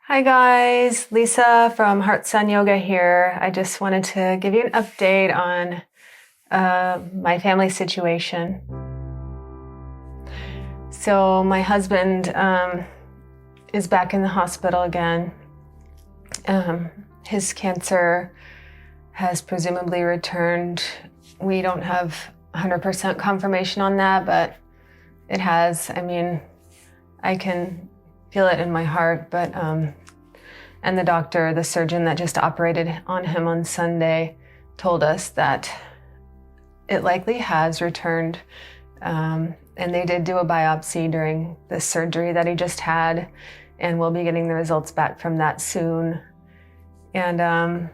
Hi guys, Lisa from Heart Sun Yoga here. I just wanted to give you an update on my family situation. So my husband is back in the hospital again. His cancer has presumably returned. We don't have 100% confirmation on that, but it has. I mean, I can feel it in my heart, but and the surgeon that just operated on him on Sunday told us that it likely has returned. And they did do a biopsy during the surgery that he just had, and we'll be getting the results back from that soon. And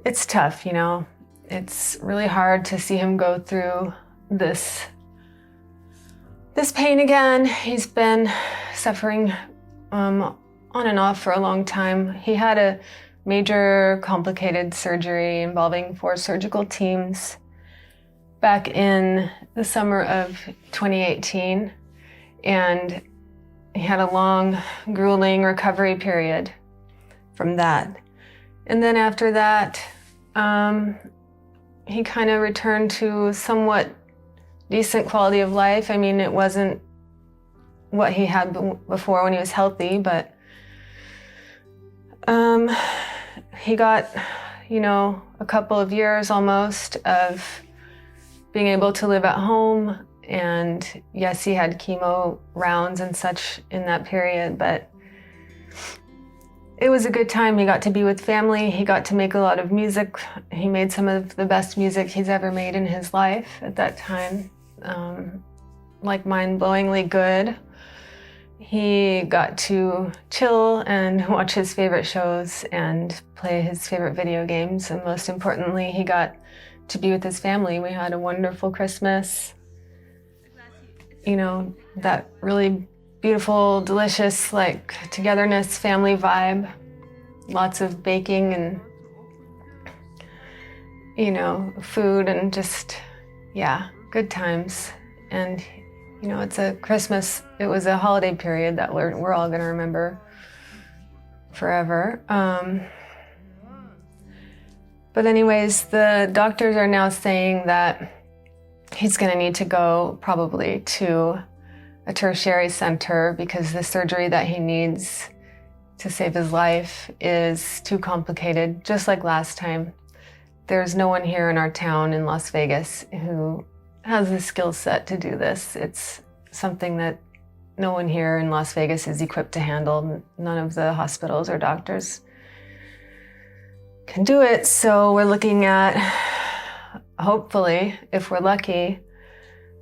it's tough, you know. It's really hard to see him go through this pain again. He's been suffering on and off for a long time. He had a major complicated surgery involving 4 surgical teams back in the summer of 2018. And he had a long, grueling recovery period from that. And then after that, he kind of returned to somewhat decent quality of life. I mean, it wasn't what he had before when he was healthy, but he got, you know, a couple of years almost of being able to live at home. And yes, he had chemo rounds and such in that period, but it was a good time. He got to be with family. He got to make a lot of music. He made some of the best music he's ever made in his life at that time. Like mind-blowingly good. He got to chill and watch his favorite shows and play his favorite video games. And most importantly, he got to be with his family. We had a wonderful Christmas. You know, that really beautiful, delicious, like togetherness, family vibe. Lots of baking and, you know, food and just, yeah, good times. And, you know, it's a Christmas, it was a holiday period that we're all gonna remember forever. But anyways, the doctors are now saying that he's gonna need to go probably to a tertiary center because the surgery that he needs to save his life is too complicated, just like last time. There's no one here in our town in Las Vegas who has the skill set to do this. It's something that no one here in Las Vegas is equipped to handle. None of the hospitals or doctors can do it. So we're looking at, hopefully, if we're lucky,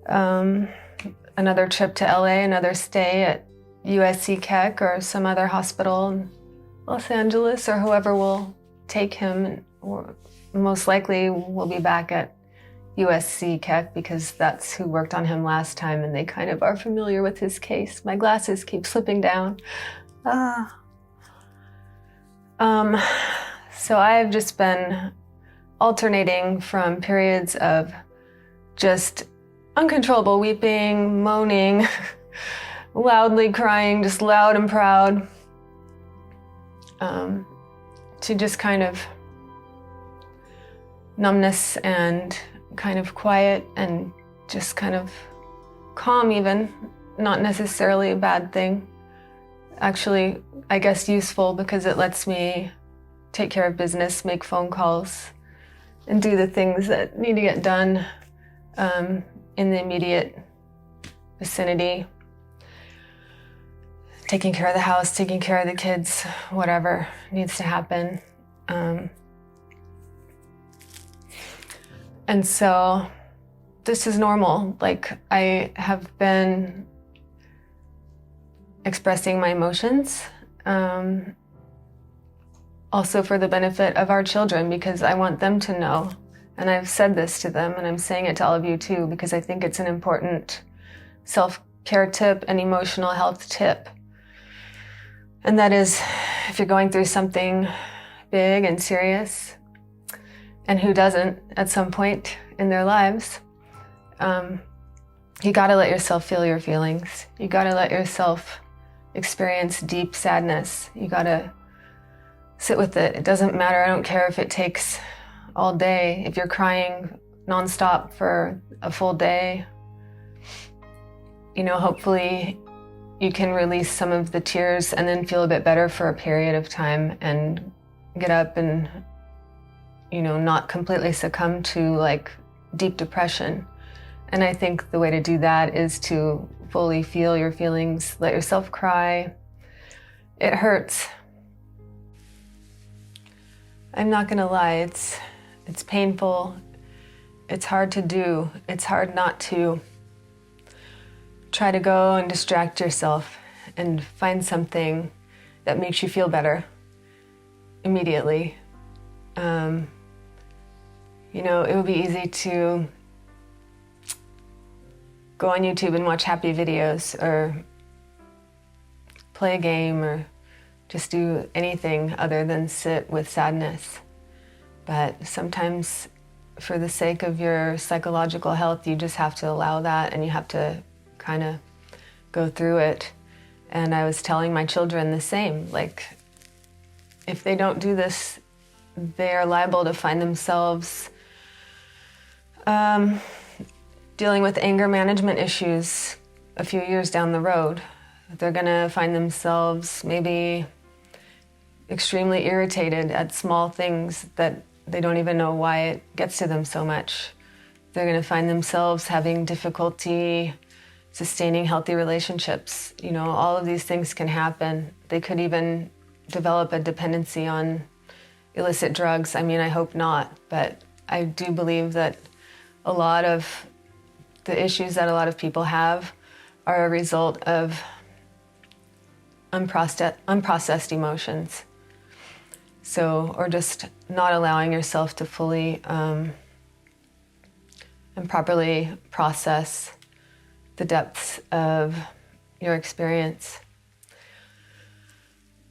another trip to LA, another stay at USC Keck or some other hospital in Los Angeles, or whoever will take him. Or most likely we'll be back at USC Keck because that's who worked on him last time and they kind of are familiar with his case. My glasses keep slipping down. So I've just been alternating from periods of just uncontrollable weeping, moaning, loudly crying, just loud and proud, to just kind of numbness and kind of quiet and just kind of calm even, not necessarily a bad thing. Actually, I guess useful because it lets me take care of business, make phone calls, and do the things that need to get done in the immediate vicinity. Taking care of the house, taking care of the kids, whatever needs to happen. And so this is normal. Like, I have been expressing my emotions, also for the benefit of our children, because I want them to know. And I've said this to them, and I'm saying it to all of you too, because I think it's an important self-care tip and emotional health tip. And that is, if you're going through something big and serious, and who doesn't at some point in their lives, you gotta let yourself feel your feelings. You gotta let yourself experience deep sadness. You gotta sit with it. It doesn't matter. I don't care if it takes all day. If you're crying nonstop for a full day, hopefully you can release some of the tears and then feel a bit better for a period of time and get up and, not completely succumb to like deep depression. And I think the way to do that is to fully feel your feelings, let yourself cry. It hurts. I'm not gonna lie, it's painful. It's hard to do. It's hard not to try to go and distract yourself and find something that makes you feel better immediately. It would be easy to go on YouTube and watch happy videos or play a game or just do anything other than sit with sadness. But sometimes for the sake of your psychological health, you just have to allow that and you have to kind of go through it. And I was telling my children the same, like, if they don't do this, they are liable to find themselves dealing with anger management issues a few years down the road. They're gonna find themselves maybe extremely irritated at small things that they don't even know why it gets to them so much. They're gonna find themselves having difficulty sustaining healthy relationships. All of these things can happen. They could even develop a dependency on illicit drugs. I mean, I hope not, but I do believe that a lot of the issues that a lot of people have are a result of unprocessed emotions. Or just not allowing yourself to fully and properly process the depths of your experience.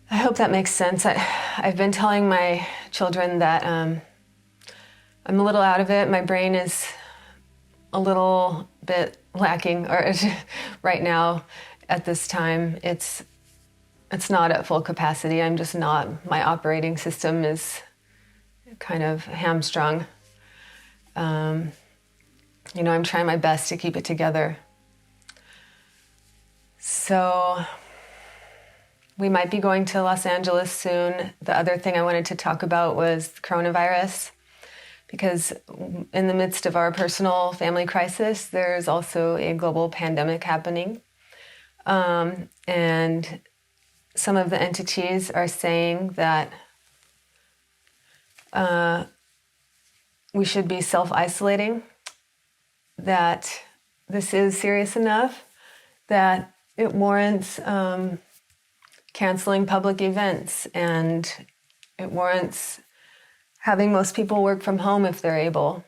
I hope that makes sense. I've been telling my children that I'm a little out of it. My brain is a little bit lacking, or right now at this time, it's not at full capacity. I'm just not. My operating system is kind of hamstrung. I'm trying my best to keep it together. So we might be going to Los Angeles soon. The other thing I wanted to talk about was coronavirus, because in the midst of our personal family crisis, there's also a global pandemic happening. And some of the entities are saying that we should be self-isolating, that this is serious enough that it warrants canceling public events, and it warrants having most people work from home if they're able.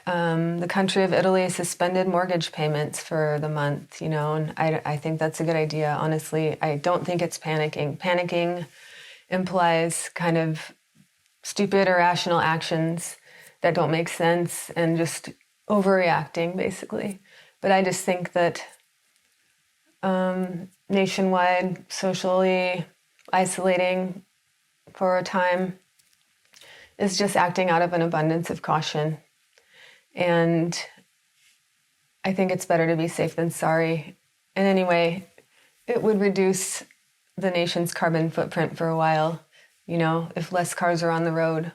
The country of Italy suspended mortgage payments for the month, and I think that's a good idea, honestly. I don't think it's panicking. Panicking implies kind of stupid, irrational actions that don't make sense and just overreacting, basically. But I just think that nationwide, socially isolating for a time is just acting out of an abundance of caution. And I think it's better to be safe than sorry. And anyway, it would reduce the nation's carbon footprint for a while. If less cars are on the road,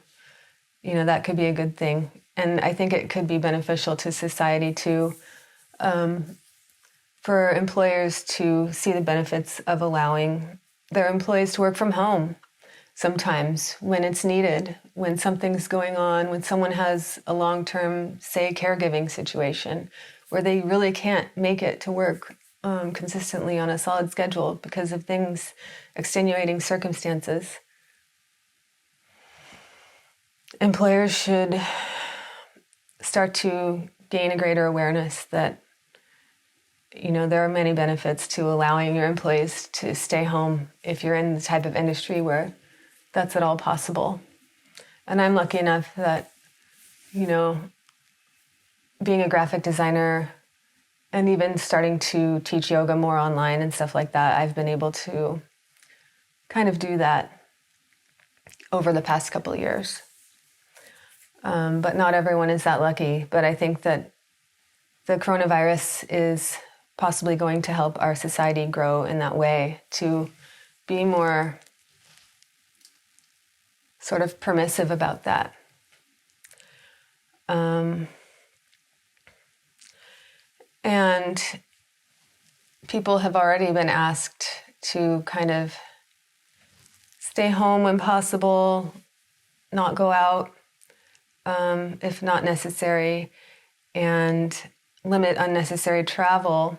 that could be a good thing. And I think it could be beneficial to society too, for employers to see the benefits of allowing their employees to work from home sometimes when it's needed, when something's going on, when someone has a long-term, say, caregiving situation where they really can't make it to work consistently on a solid schedule because of things, extenuating circumstances. Employers should start to gain a greater awareness that there are many benefits to allowing your employees to stay home if you're in the type of industry where that's at all possible. And I'm lucky enough that, being a graphic designer and even starting to teach yoga more online and stuff like that, I've been able to kind of do that over the past couple of years. But not everyone is that lucky. But I think that the coronavirus is possibly going to help our society grow in that way, to be more sort of permissive about that. And people have already been asked to kind of stay home when possible, not go out if not necessary, and limit unnecessary travel.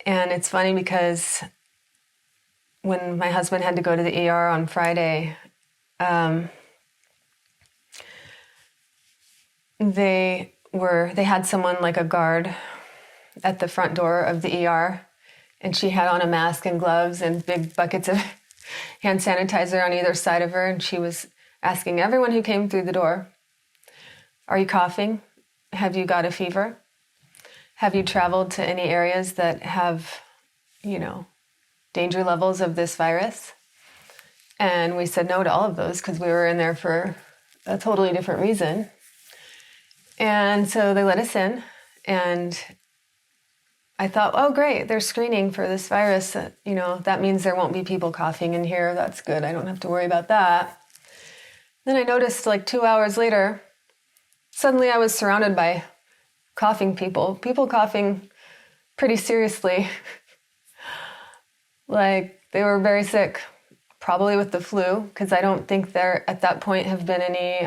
And it's funny because when my husband had to go to the ER on Friday, they had someone like a guard at the front door of the ER, and she had on a mask and gloves and big buckets of hand sanitizer on either side of her, and she was asking everyone who came through the door, "Are you coughing? Have you got a fever? Have you traveled to any areas that have, danger levels of this virus?" And we said no to all of those because we were in there for a totally different reason. And so they let us in, and I thought, oh, great, they're screening for this virus. That means there won't be people coughing in here. That's good. I don't have to worry about that. Then I noticed 2 hours later, suddenly I was surrounded by coughing people coughing pretty seriously. Like they were very sick, probably with the flu, because I don't think there at that point have been any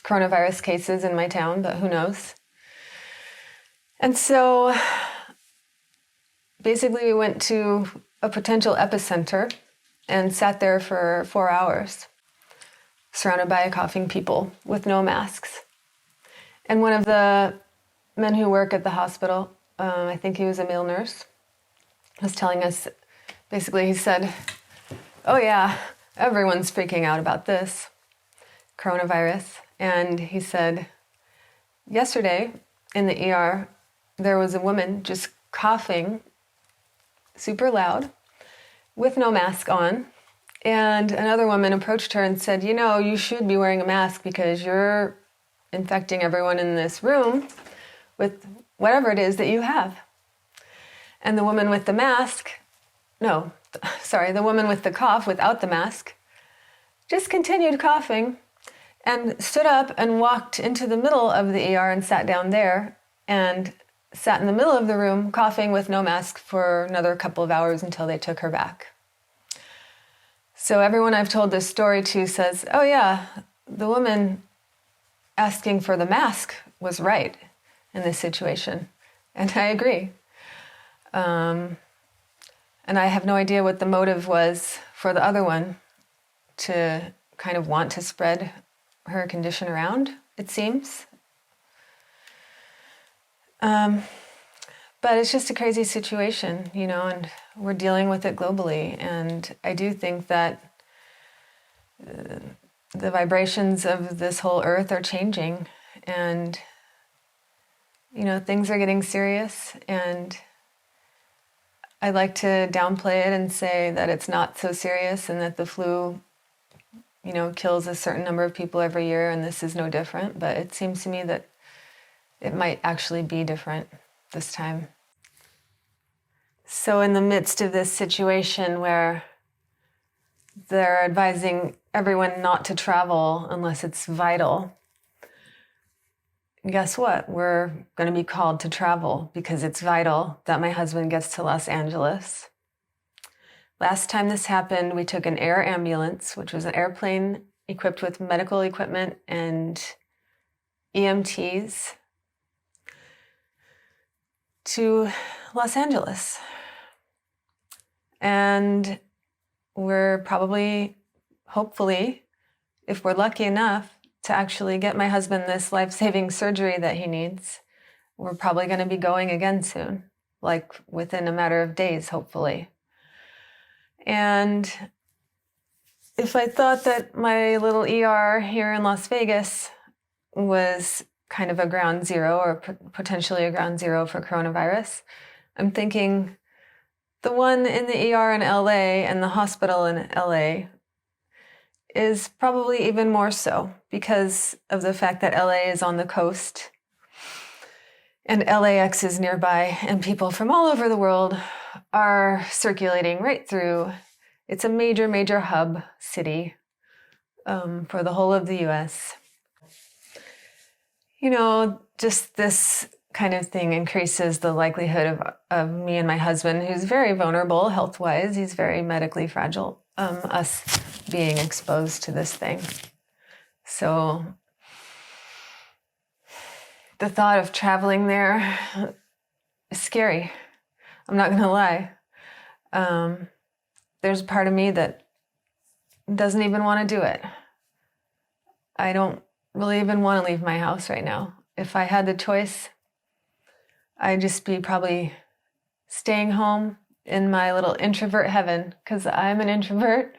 coronavirus cases in my town, but who knows. And so basically we went to a potential epicenter and sat there for 4 hours, surrounded by coughing people with no masks. And one of the men who work at the hospital, I think he was a male nurse, was telling us, basically he said, "Oh yeah, everyone's freaking out about this coronavirus." And he said, yesterday in the ER, there was a woman just coughing super loud with no mask on. And another woman approached her and said, you should be wearing a mask because you're infecting everyone in this room with whatever it is that you have. And the woman with the woman with the cough without the mask just continued coughing and stood up and walked into the middle of the ER and sat down there and sat in the middle of the room coughing with no mask for another couple of hours until they took her back. So everyone I've told this story to says, oh yeah, the woman asking for the mask was right in this situation. And I agree. And I have no idea what the motive was for the other one to kind of want to spread her condition around, it seems. But it's just a crazy situation, and we're dealing with it globally. And I do think that the vibrations of this whole earth are changing, and, things are getting serious. And I like to downplay it and say that it's not so serious and that the flu, kills a certain number of people every year, and this is no different. But it seems to me that it might actually be different this time. So in the midst of this situation where they're advising everyone not to travel unless it's vital, guess what? We're going to be called to travel because it's vital that my husband gets to Los Angeles. Last time this happened, we took an air ambulance, which was an airplane equipped with medical equipment and EMTs, to Los Angeles. And we're probably, hopefully, if we're lucky enough to actually get my husband this life-saving surgery that he needs, we're probably going to be going again soon, like within a matter of days, hopefully. And if I thought that my little ER here in Las Vegas was kind of a ground zero or potentially a ground zero for coronavirus. I'm thinking the one in the ER in LA and the hospital in LA is probably even more so because of the fact that LA is on the coast and LAX is nearby, and people from all over the world are circulating right through. It's a major, major hub city for the whole of the US. You know, just this kind of thing increases the likelihood of me and my husband, who's very vulnerable health-wise, he's very medically fragile, us being exposed to this thing. So the thought of traveling there is scary. I'm not going to lie. There's a part of me that doesn't even want to do it. I don't really even want to leave my house right now. If I had the choice, I'd just be probably staying home in my little introvert heaven, because I'm an introvert.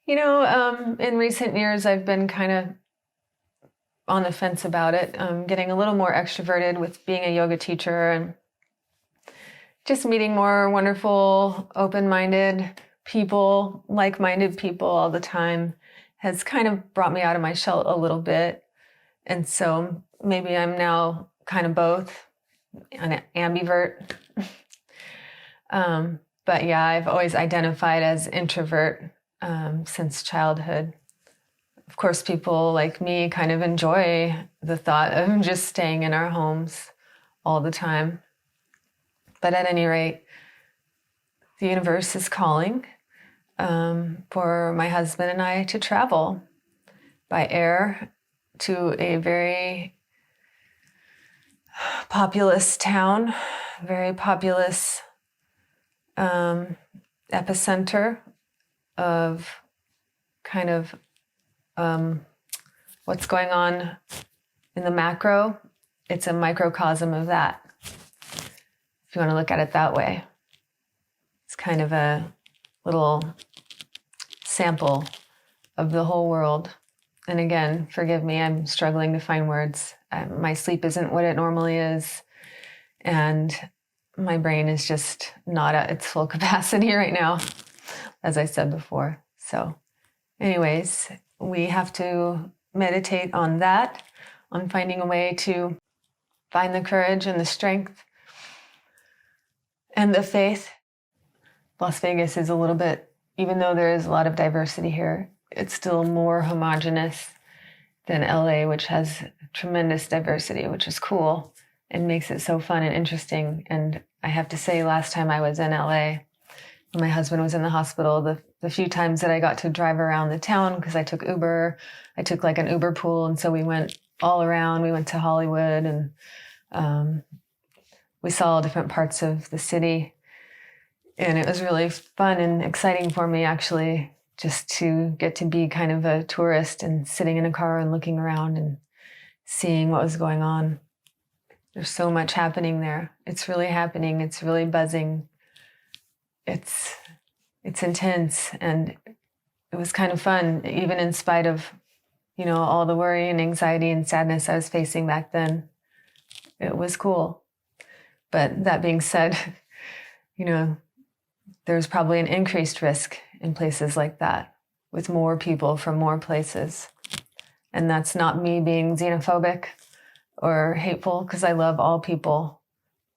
You know, in recent years, I've been kind of on the fence about it, getting a little more extroverted with being a yoga teacher and just meeting more wonderful, open-minded people, like-minded people all the time has kind of brought me out of my shell a little bit. And so maybe I'm now kind of both, an ambivert. But yeah, I've always identified as introvert since childhood. Of course, people like me kind of enjoy the thought of just staying in our homes all the time. But at any rate, the universe is calling for my husband and I to travel by air to a very populous town, very populous epicenter of kind of what's going on in the macro. It's a microcosm of that, if you want to look at it that way. It's kind of a little sample of the whole world. And again, forgive me, I'm struggling to find words. My sleep isn't what it normally is. And my brain is just not at its full capacity right now, as I said before. So anyways, we have to meditate on that, on finding a way to find the courage and the strength and the faith. Las Vegas is a little bit, even though there is a lot of diversity here, it's still more homogenous than LA, which has tremendous diversity, which is cool and makes it so fun and interesting. And I have to say, last time I was in LA, when my husband was in the hospital, the few times that I got to drive around the town, because I took Uber, I took like an Uber pool. And so we went all around. We went to Hollywood and we saw different parts of the city. And it was really fun and exciting for me, actually, just to get to be kind of a tourist and sitting in a car and looking around and seeing what was going on. There's so much happening there. It's really happening. It's really buzzing. It's intense, and it was kind of fun, even in spite of, you know, all the worry and anxiety and sadness I was facing back then. It was cool. But that being said, you know, there's probably an increased risk in places like that with more people from more places. And that's not me being xenophobic or hateful, because I love all people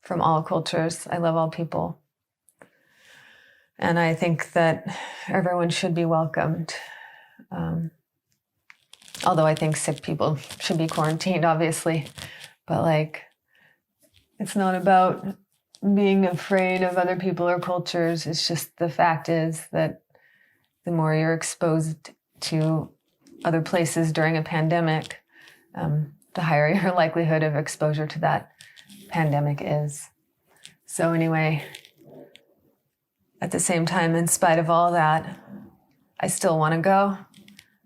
from all cultures. I love all people. And I think that everyone should be welcomed. Although I think sick people should be quarantined, obviously. But like, it's not about being afraid of other people or cultures. It's just the fact is that the more you're exposed to other places during a pandemic, the higher your likelihood of exposure to that pandemic is. So anyway, at the same time, in spite of all that, I still want to go.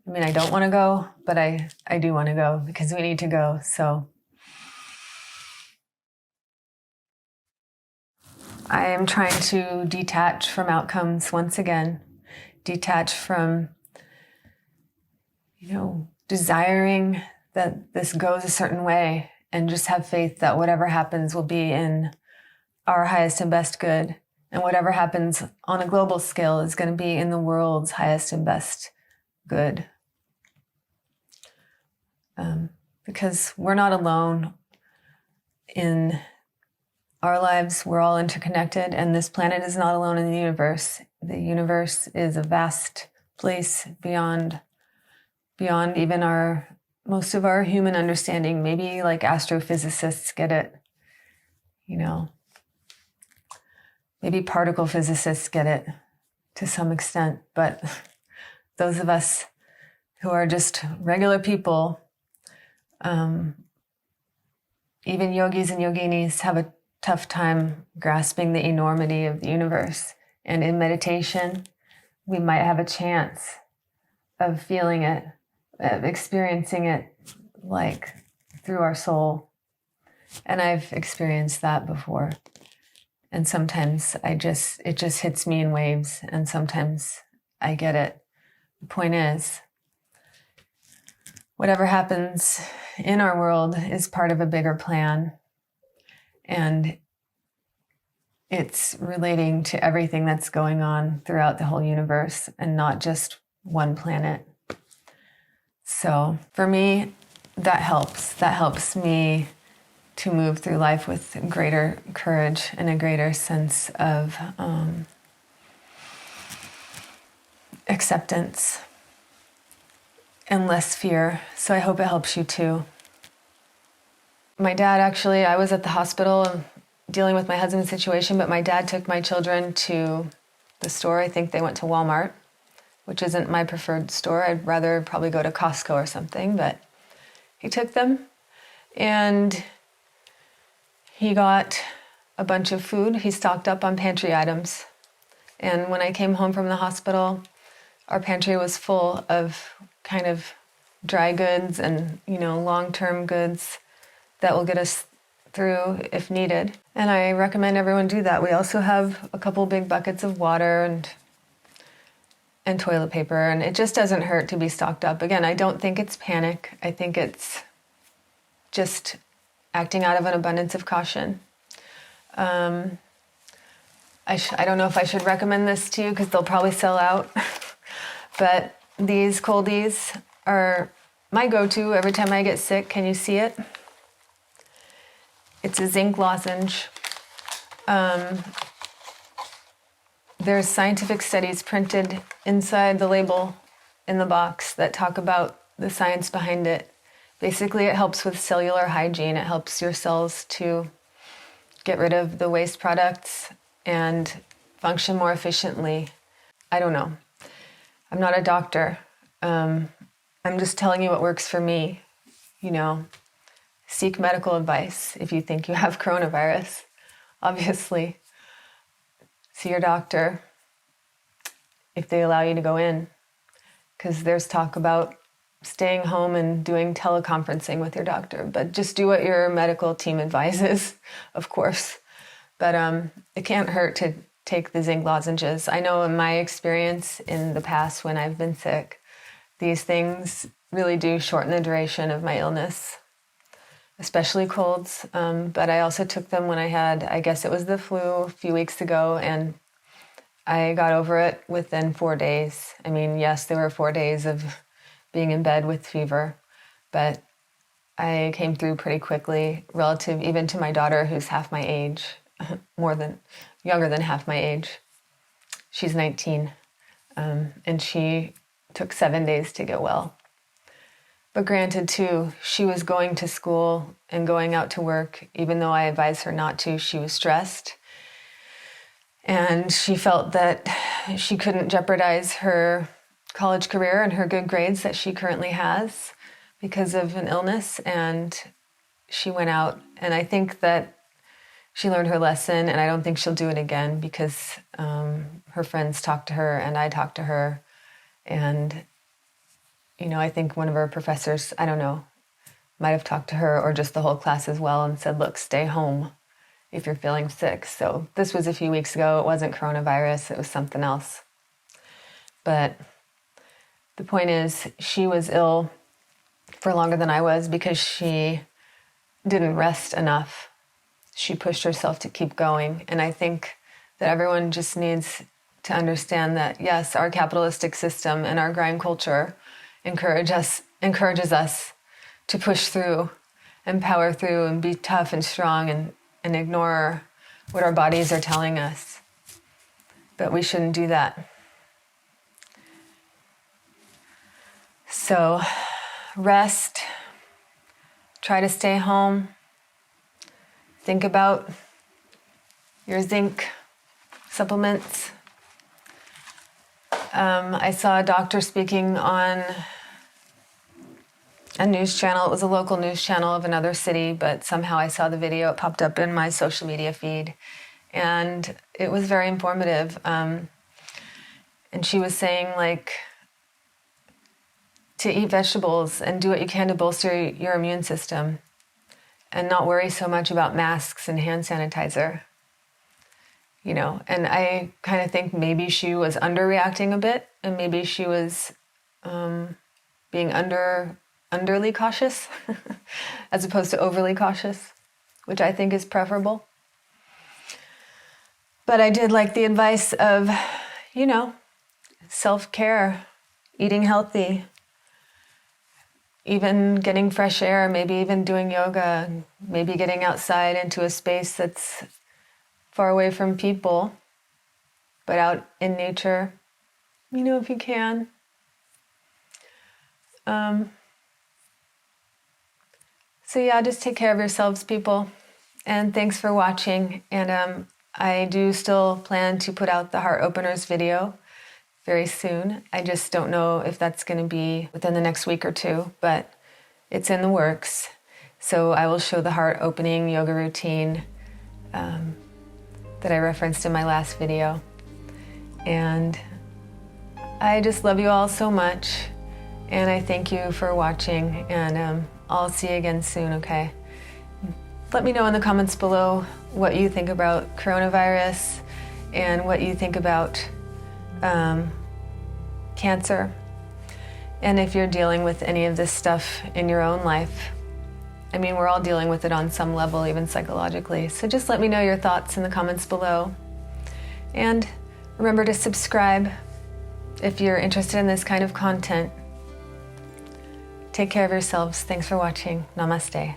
I mean, I don't want to go, but I do want to go because we need to go. So I am trying to detach from outcomes once again, detach from, you know, desiring that this goes a certain way, and just have faith that whatever happens will be in our highest and best good. And whatever happens on a global scale is going to be in the world's highest and best good. Because we're not alone in our lives. We're all interconnected, and this planet is not alone in the universe. The universe is a vast place beyond even most of our human understanding. Maybe like astrophysicists get it, maybe particle physicists get it to some extent, but those of us who are just regular people, even yogis and yoginis have a tough time grasping the enormity of the universe. And in meditation, we might have a chance of feeling it, of experiencing it like through our soul. And I've experienced that before. And sometimes it just hits me in waves, and sometimes I get it. The point is, whatever happens in our world is part of a bigger plan. And it's relating to everything that's going on throughout the whole universe and not just one planet. So for me, that helps. That helps me to move through life with greater courage and a greater sense of acceptance and less fear. So I hope it helps you too. My dad, actually, I was at the hospital dealing with my husband's situation, but my dad took my children to the store. I think they went to Walmart, which isn't my preferred store. I'd rather probably go to Costco or something, but he took them and he got a bunch of food. He stocked up on pantry items. And when I came home from the hospital, our pantry was full of kind of dry goods and, long-term goods that will get us through if needed. And I recommend everyone do that. We also have a couple big buckets of water and toilet paper, and it just doesn't hurt to be stocked up. Again, I don't think it's panic. I think it's just acting out of an abundance of caution. I don't know if I should recommend this to you because they'll probably sell out. But these coldies are my go-to every time I get sick. Can you see it? It's a zinc lozenge. There's scientific studies printed inside the label in the box that talk about the science behind it. Basically, it helps with cellular hygiene. It helps your cells to get rid of the waste products and function more efficiently. I don't know. I'm not a doctor. I'm just telling you what works for me. Seek medical advice if you think you have coronavirus. Obviously, see your doctor if they allow you to go in, because there's talk about staying home and doing teleconferencing with your doctor. But just do what your medical team advises, of course. But it can't hurt to take the zinc lozenges. I know in my experience in the past when I've been sick, these things really do shorten the duration of my illness, especially colds. But I also took them when I guess it was the flu a few weeks ago, and I got over it within 4 days. I mean, yes, there were 4 days of being in bed with fever, but I came through pretty quickly, relative even to my daughter, who's half my age, younger than half my age. She's 19, and she took 7 days to get well. But granted, too, she was going to school and going out to work. Even though I advised her not to, she was stressed. And she felt that she couldn't jeopardize her college career and her good grades that she currently has because of an illness. And she went out. And I think that she learned her lesson, and I don't think she'll do it again because her friends talked to her and I talked to her. And I think one of her professors, I don't know, might have talked to her or just the whole class as well and said, look, stay home if you're feeling sick. So this was a few weeks ago. It wasn't coronavirus. It was something else. But the point is, she was ill for longer than I was because she didn't rest enough. She pushed herself to keep going. And I think that everyone just needs to understand that, yes, our capitalistic system and our grind culture encourages us to push through and power through and be tough and strong and ignore what our bodies are telling us. But we shouldn't do that. So rest, try to stay home, think about your zinc supplements. I saw a doctor speaking on a news channel. It was a local news channel of another city, but somehow I saw the video. It popped up in my social media feed, and it was very informative. And she was saying, like, to eat vegetables and do what you can to bolster your immune system and not worry so much about masks and hand sanitizer. You know, and I kind of think maybe she was underreacting a bit, and maybe she was being underly cautious as opposed to overly cautious, which I think is preferable. But I did like the advice of, you know, self-care, eating healthy, even getting fresh air, maybe even doing yoga, maybe getting outside into a space that's far away from people, but out in nature, you know, if you can. So yeah, just take care of yourselves, people. And thanks for watching. And I do still plan to put out the Heart Openers video very soon. I just don't know if that's going to be within the next week or two, but it's in the works. So I will show the heart opening yoga routine that I referenced in my last video. And I just love you all so much. And I thank you for watching. And I'll see you again soon, okay? Let me know in the comments below what you think about coronavirus and what you think about cancer. And if you're dealing with any of this stuff in your own life. I mean, we're all dealing with it on some level, even psychologically. So just let me know your thoughts in the comments below. And remember to subscribe if you're interested in this kind of content. Take care of yourselves. Thanks for watching. Namaste.